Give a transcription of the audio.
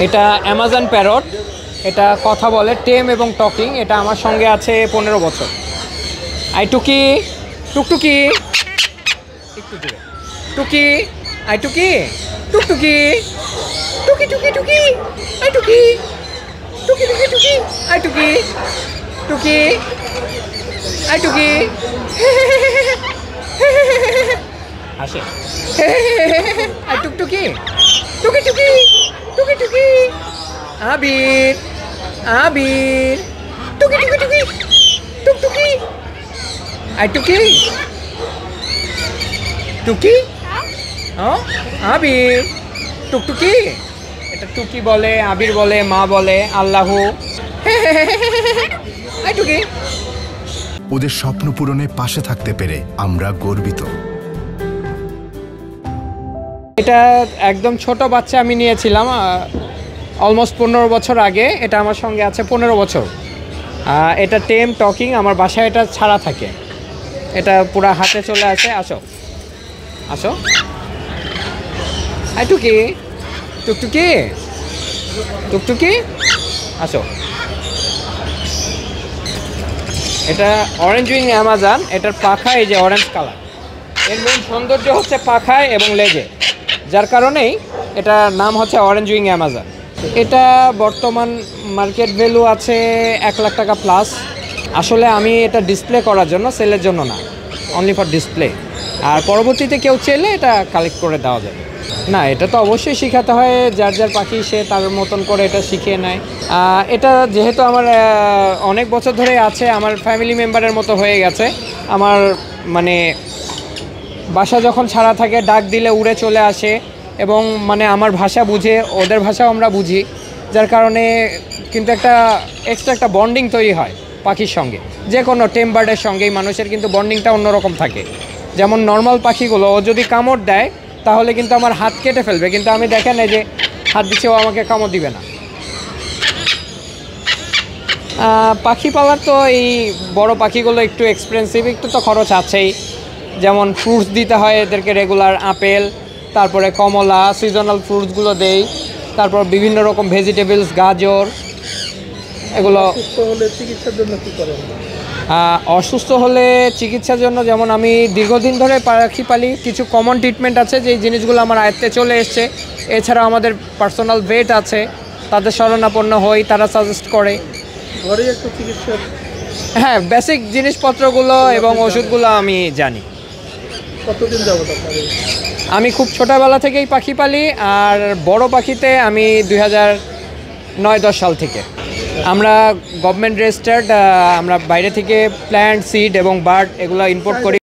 এটা Amazon parrot, এটা কথা বলে, টেম এবং টকিং। এটা আমার সঙ্গে আছে 15 বছর। আই টুকি, টুকটুকি, টুকি, আই টুকি, টুকটুকি, টুকি টুকি টুকি, আই টুকি, টুকি টুকি টুকি, আই টুকি, টুকি, আই টুকি, আসে, আই টুকটুকি, টুকি টুকি, টুকি টুকি, আবির, আবির, টুকি টুকি টুকি, টুকটুকি, আই টুকি, টুকি, আবির, টুকটুকি। এটা টুকি বলে, আবির বলে, মা বলে, আল্লাহু। আই টুকি। ওদের স্বপ্ন পূরণে পাশে থাকতে পেরে আমরা গর্বিত। এটা একদম ছোট বাচ্চা আমি নিয়েছিলাম অলমোস্ট 15 বছর আগে। এটা আমার সঙ্গে আছে 15 বছর। এটা টেম টকিং, আমার বাসায় এটা ছাড়া থাকে। এটা পুরো হাতে চলে আসে। আসো, আসো, আই টুকি, টুকটুকি, টুকটুকি, আসো। এটা অরেঞ্জ উইং অ্যামাজন। এটার পাখা এই যে অরেঞ্জ কালার। এর মেন সৌন্দর্য হচ্ছে পাখায় এবং লেজে, যার কারণেই এটার নাম হচ্ছে অরেঞ্জ উইং অ্যামাজন। এটা বর্তমান মার্কেট ভ্যালু আছে 1 লাখ টাকা প্লাস। আসলে আমি এটা ডিসপ্লে করার জন্য, সেলের জন্য না, অনলি ফর ডিসপ্লে। আর পরবর্তীতে কেউ চাইলে এটা কালেক্ট করে দেওয়া যাবে। না, এটা তো অবশ্যই শেখাতে হয়। যার যার পাখি সে তার মতন করে এটা শিখিয়ে নেয়। এটা যেহেতু আমার অনেক বছর ধরে আছে, আমার ফ্যামিলি মেম্বারের মতো হয়ে গেছে। আমার মানে বাসা যখন ছাড়া থাকে, ডাক দিলে উড়ে চলে আসে এবং মানে আমার ভাষা বুঝে, ওদের ভাষাও আমরা বুঝি, যার কারণে কিন্তু একটা এক্সট্রা একটা বন্ডিং তৈরি হয় পাখির সঙ্গে। যে কোনো টেম বার্ডের সঙ্গেই মানুষের কিন্তু বন্ডিংটা অন্যরকম থাকে। যেমন নর্মাল পাখিগুলো, ও যদি কামড় দেয় তাহলে কিন্তু আমার হাত কেটে ফেলবে, কিন্তু আমি দেখেন এই যে হাত দিচ্ছে, ও আমাকে কামড় দিবে না। পাখি পালার তো এই বড় পাখিগুলো একটু এক্সপেন্সিভ, একটু তো খরচ আছেই। যেমন ফ্রুটস দিতে হয় এদেরকে রেগুলার, আপেল, তারপরে কমলা, সিজনাল ফ্রুটসগুলো দেই, তারপর বিভিন্ন রকম ভেজিটেবলস, গাজর, এগুলো। চিকিৎসার জন্য কী করেন? অসুস্থ হলে চিকিৎসার জন্য যেমন আমি দীর্ঘদিন ধরে পাখি পালি, কিছু কমন ট্রিটমেন্ট আছে যেই জিনিসগুলো আমার আয়ত্তে চলে এসছে। এছাড়াও আমাদের পার্সোনাল ভেট আছে, তাদের শরণাপন্ন হই, তারা সাজেস্ট করে। ঘরে একটু চিকিৎসা, হ্যাঁ, বেসিক জিনিসপত্রগুলো এবং ওষুধগুলো আমি জানি। কতদিন যাবত আপনাদের? আমি খুব ছোটোবেলা থেকেই পাখি পালি, আর বড় পাখিতে আমি 2009-10 সাল থেকে। আমরা গভর্নমেন্ট রেজিস্টার্ড, আমরা বাইরে থেকে প্ল্যান্ট, সিড এবং বার্ড এগুলো ইম্পোর্ট করি।